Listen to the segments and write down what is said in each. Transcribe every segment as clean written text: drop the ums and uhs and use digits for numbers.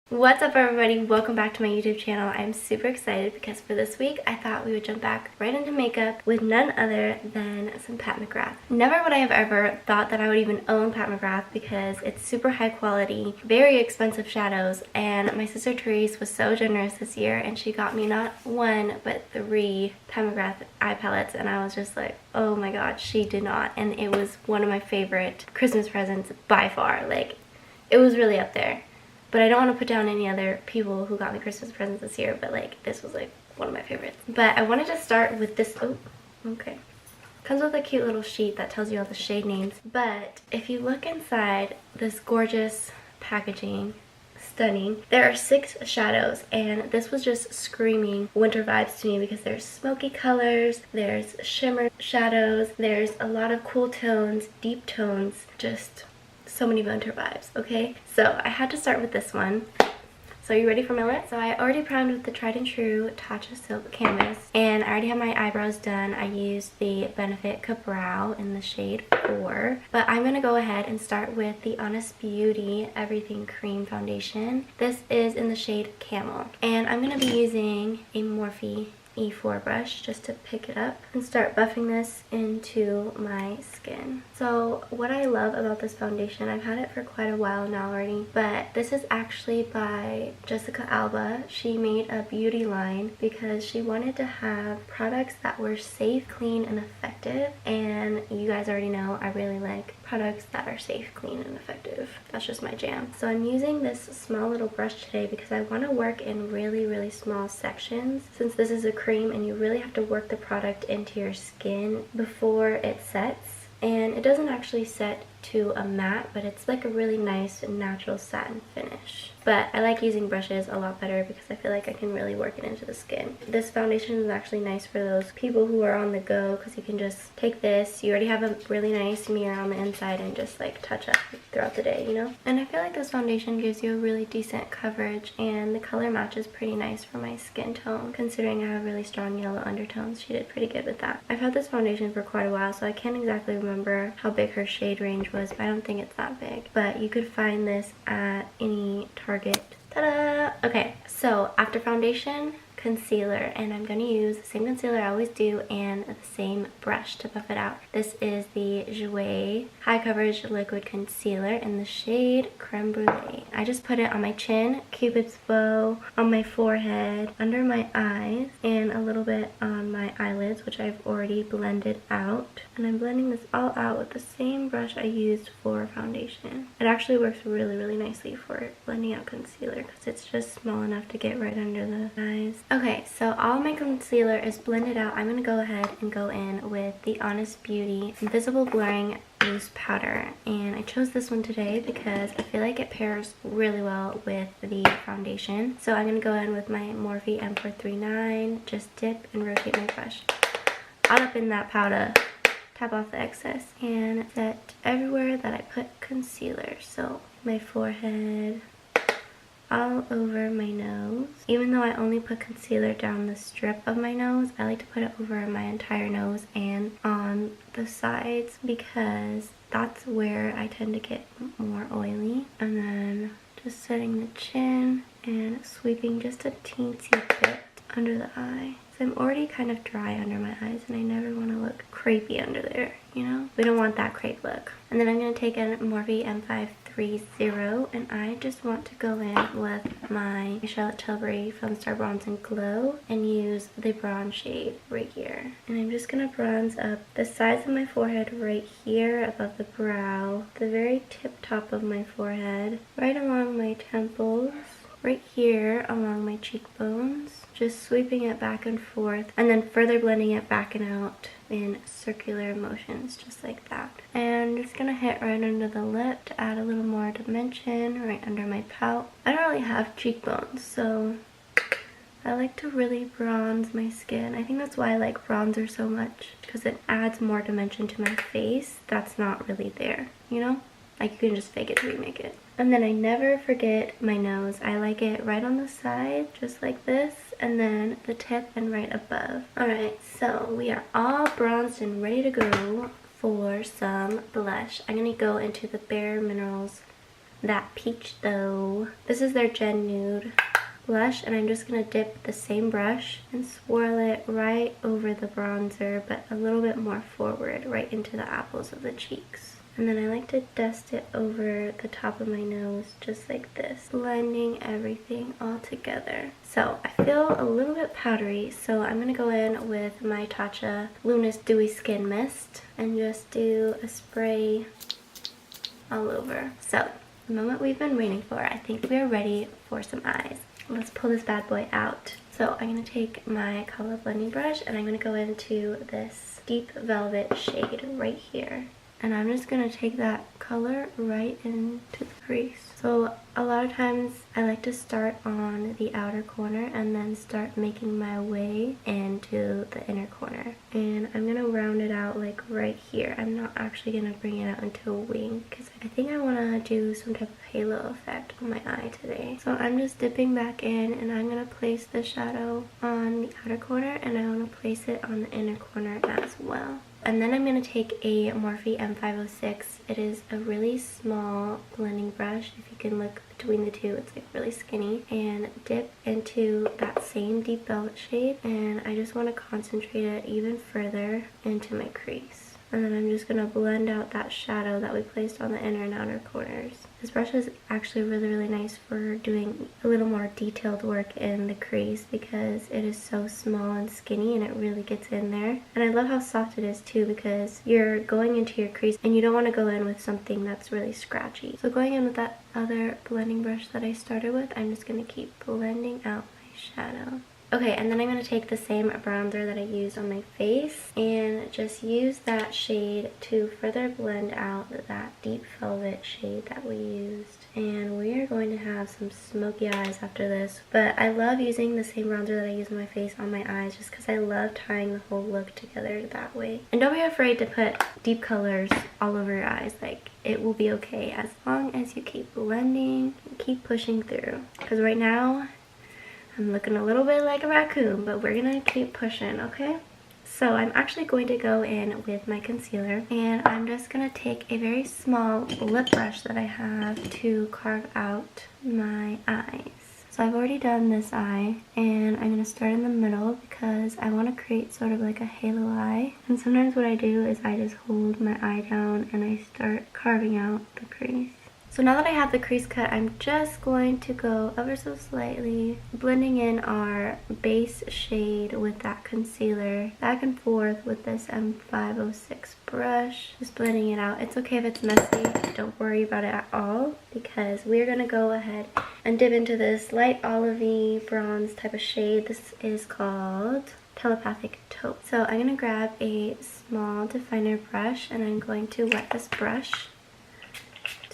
What's up everybody? Welcome back to my YouTube channel. I'm super excited because for this week I thought we would jump back right into makeup with none other than some Pat McGrath. Never would I have ever thought that I would even own Pat McGrath because it's super high quality, very expensive shadows, and my sister Therese was so generous this year and she got me not one but 3 Pat McGrath eye palettes, and I was just like, oh my god, she did not. And it was one of my favorite Christmas presents by far. Like, it was really up there. But I don't want to put down any other people who got me Christmas presents this year, but like this was like one of my favorites. But I wanted to start with this. Oh, okay. Comes with a cute little sheet that tells you all the shade names. But if you look inside this gorgeous packaging, stunning, there are 6 shadows, and this was just screaming winter vibes to me because there's smoky colors, there's shimmer shadows, there's a lot of cool tones, deep tones, just so many winter vibes. Okay, so I had to start with this one. So are you ready for my lip? So I already primed with the tried and true Tatcha Silk Canvas, and I already have my eyebrows done. I used the Benefit Ka-Brow in the shade 4, but I'm gonna go ahead and start with the Honest Beauty Everything Cream Foundation. This is in the shade Camel, and I'm gonna be using a Morphe E4 brush just to pick it up and start buffing this into my skin. So what I love about this foundation, I've had it for quite a while now already, but this is actually by Jessica Alba. She made a beauty line because she wanted to have products that were safe, clean, and effective, and you guys already know I really like products that are safe, clean, and effective. That's just my jam. So I'm using this small little brush today because I want to work in really small sections, since this is a cream and you really have to work the product into your skin before it sets. And it doesn't actually set to a matte, but it's like a really nice natural satin finish. But I like using brushes a lot better because I feel like I can really work it into the skin. This foundation is actually nice for those people who are on the go because you can just take this, you already have a really nice mirror on the inside, and just like touch up throughout the day, you know? And I feel like this foundation gives you a really decent coverage, and the color matches pretty nice for my skin tone. Considering I have really strong yellow undertones, she did pretty good with that. I've had this foundation for quite a while, so I can't exactly remember how big her shade range was, but I don't think it's that big. But you could find this at any Target. Ta-da! Okay, so after foundation, concealer, and I'm going to use the same concealer I always do and the same brush to buff it out. This is the Jouer High Coverage Liquid Concealer in the shade Creme Brulee. I just put it on my chin, Cupid's bow, on my forehead, under my eyes, and a little bit on my eyelids, which I've already blended out. And I'm blending this all out with the same brush I used for foundation. It actually works really nicely for blending out concealer because it's just small enough to get right under the eyes. Okay, so all my concealer is blended out. I'm going to go ahead and go in with the Honest Beauty Invisible Blurring Loose Powder. And I chose this one today because I feel like it pairs really well with the foundation. So I'm going to go in with my Morphe M439, just dip and rotate my brush all up in that powder. Tap off the excess and set everywhere that I put concealer. So my forehead, all over my nose. Even though I only put concealer down the strip of my nose, I like to put it over my entire nose and on the sides because that's where I tend to get more oily. And then just setting the chin and sweeping just a teensy bit under the eye. So I'm already kind of dry under my eyes and I never want to look crepey under there, you know? We don't want that crepe look. And then I'm going to take a Morphe M530 and I just want to go in with my Charlotte Tilbury Film Star Bronze and Glow and use the bronze shade right here. And I'm just going to bronze up the sides of my forehead right here above the brow, the very tip top of my forehead, right along my temples, right here along my cheekbones, just sweeping it back and forth and then further blending it back and out in circular motions just like that. And I'm just gonna hit right under the lip to add a little more dimension right under my pout. I don't really have cheekbones, so I like to really bronze my skin. I think that's why I like bronzer so much, because it adds more dimension to my face that's not really there, you know? Like, you can just fake it till you make it. And then I never forget my nose. I like it right on the side, just like this, and then the tip and right above. Alright, so we are all bronzed and ready to go for some blush. I'm going to go into the Bare Minerals that peach though. This is their Gen Nude blush, and I'm just gonna dip the same brush and swirl it right over the bronzer, but a little bit more forward, right into the apples of the cheeks. And then I like to dust it over the top of my nose, just like this, blending everything all together. So I feel a little bit powdery, so I'm gonna go in with my Tatcha Luminous Dewy Skin Mist and just do a spray all over. So the moment we've been waiting for, I think we are ready for some eyes. Let's pull this bad boy out. So I'm going to take my color blending brush and I'm going to go into this deep velvet shade right here. And I'm just going to take that color right into the crease. So a lot of times I like to start on the outer corner and then start making my way into the inner corner. And I'm going to round it out like right here. I'm not actually going to bring it out into a wing because I think I want to do some type of halo effect on my eye today. So I'm just dipping back in and I'm going to place the shadow on the outer corner and I want to place it on the inner corner as well. And then I'm going to take a Morphe M506. It is a really small blending brush. If you can look between the two, it's like really skinny. And dip into that same deep velvet shade. And I just want to concentrate it even further into my crease. And then I'm just going to blend out that shadow that we placed on the inner and outer corners. This brush is actually really nice for doing a little more detailed work in the crease because it is so small and skinny and it really gets in there. And I love how soft it is too because you're going into your crease and you don't want to go in with something that's really scratchy. So going in with that other blending brush that I started with, I'm just going to keep blending out my shadow. Okay, and then I'm going to take the same bronzer that I used on my face and just use that shade to further blend out that deep velvet shade that we used. And we are going to have some smoky eyes after this. But I love using the same bronzer that I use on my face on my eyes just because I love tying the whole look together that way. And don't be afraid to put deep colors all over your eyes. Like, it will be okay as long as you keep blending and keep pushing through. Because right now, I'm looking a little bit like a raccoon, but we're gonna keep pushing, okay? So I'm actually going to go in with my concealer and I'm just gonna take a very small lip brush that I have to carve out my eyes. So I've already done this eye and I'm gonna start in the middle because I want to create sort of like a halo eye. And sometimes what I do is I just hold my eye down and I start carving out the crease. So now that I have the crease cut, I'm just going to go ever so slightly, blending in our base shade with that concealer, back and forth with this M506 brush, just blending it out. It's okay if it's messy, don't worry about it at all, because we're going to go ahead and dip into this light olivey bronze type of shade. This is called Telepathic Taupe. So I'm going to grab a small definer brush and I'm going to wet this brush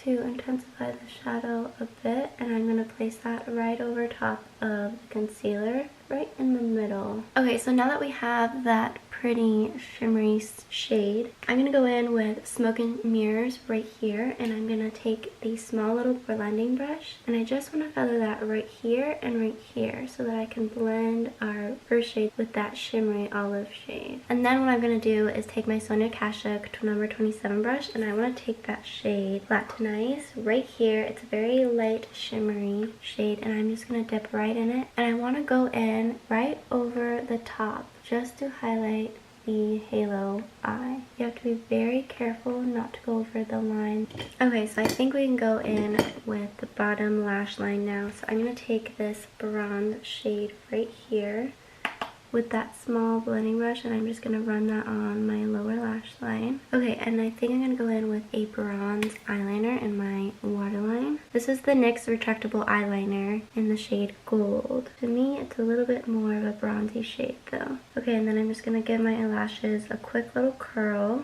to intensify the shadow a bit, and I'm going to place that right over top of the concealer, right in the middle. Okay, so now that we have that pretty shimmery shade, I'm going to go in with Smoke and Mirrors right here, and I'm going to take the small little blending brush, and I just want to feather that right here and right here so that I can blend our first shade with that shimmery olive shade. And then what I'm going to do is take my Sonia Kashuk number 27 brush, and I want to take that shade Platonize right here. It's a very light shimmery shade, and I'm just going to dip right in it, and I want to go in right over the top just to highlight the halo eye. You have to be very careful not to go over the line. Okay, so I think we can go in with the bottom lash line now. So I'm going to take this bronze shade right here with that small blending brush, and I'm just going to run that on my lower lash line. Okay, and I think I'm going to go in with a bronze eyeliner in my waterline. This is the NYX retractable eyeliner in the shade Gold. To me, it's a little bit more of a bronzy shade though. Okay, and then I'm just going to give my eyelashes a quick little curl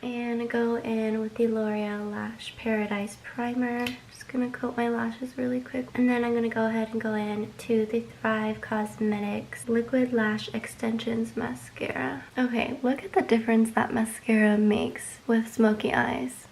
and go in with the L'Oreal Lash Paradise Primer. Just gonna coat my lashes really quick, and then I'm gonna go ahead and go in to the Thrive Cosmetics Liquid Lash Extensions Mascara. Okay, look at the difference that mascara makes with smoky eyes.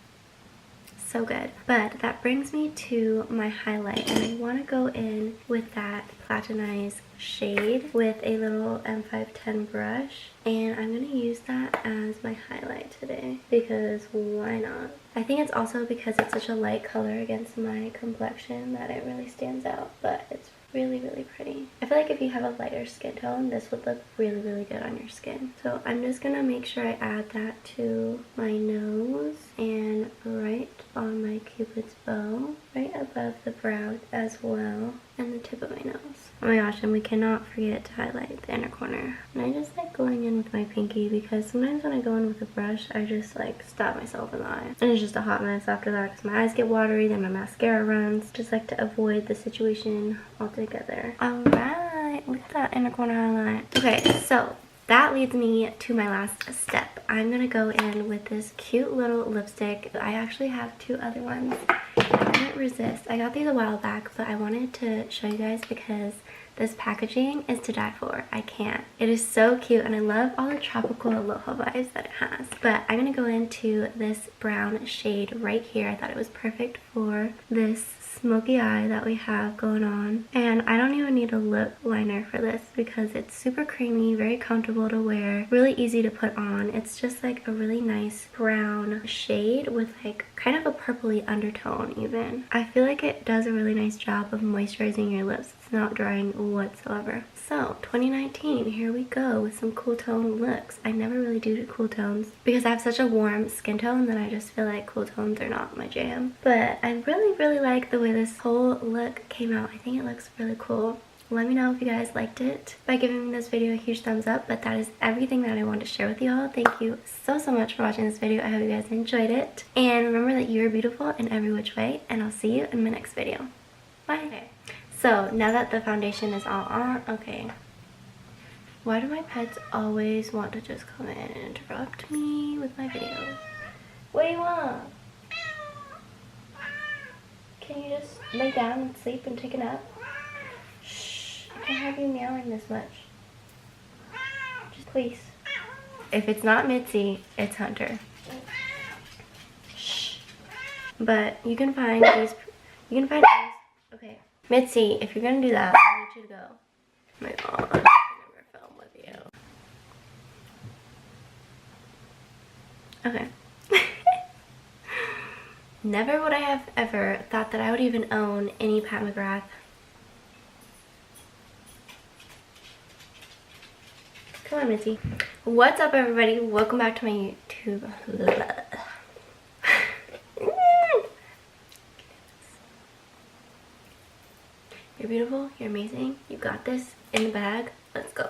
so good. But that brings me to my highlight, and I want to go in with that platinized shade with a little M510 brush, and I'm going to use that as my highlight today because why not? I think it's also because it's such a light color against my complexion that it really stands out, but it's really, really pretty. I feel like if you have a lighter skin tone, this would look really, really good on your skin. So I'm just gonna make sure I add that to my nose and right on my cupid's bow, right above the brow as well, and the tip of my nose. Oh my gosh, and we cannot forget to highlight the inner corner. And I just like going in with my pinky because sometimes when I go in with a brush, I just like stab myself in the eye. And it's just a hot mess after that because my eyes get watery, then my mascara runs. Just like to avoid the situation altogether. Alright, look at that inner corner highlight. Okay, so that leads me to my last step. I'm gonna go in with this cute little lipstick. I actually have two other ones. I couldn't resist. I got these a while back, but I wanted to show you guys because this packaging is to die for. I can't. It is so cute, and I love all the tropical aloha vibes that it has. But I'm gonna go into this brown shade right here. I thought it was perfect for this smoky eye that we have going on, and I don't even need a lip liner for this because it's super creamy, very comfortable to wear, really easy to put on. It's just like a really nice brown shade with like kind of a purpley undertone even. I feel like it does a really nice job of moisturizing your lips. It's not drying whatsoever. So 2019, here we go with some cool tone looks. I never really do cool tones because I have such a warm skin tone that I just feel like cool tones are not my jam. But I really, really like the way this whole look came out. I think it looks really cool. Let me know if you guys liked it by giving this video a huge thumbs up. But that is everything that I wanted to share with y'all. Thank you so much for watching this video. I hope you guys enjoyed it. And remember that you're beautiful in every which way. And I'll see you in my next video. Bye. Okay. So now that the foundation is all on, okay. Why do my pets always want to just come in and interrupt me with my videos? What do you want? Can you just lay down and sleep and take a nap? Shh, I can't have you meowing this much. Just please. If it's not Mitzi, it's Hunter. Shh. But you can find these, okay. Mitzi, if you're gonna do that, I need you to go. Oh my god, I never film with you. Okay. Never would I have ever thought that I would even own any Pat McGrath. Come on, Mitzi. What's up, everybody? Welcome back to my YouTube. You're beautiful, you're amazing, you got this in the bag, let's go.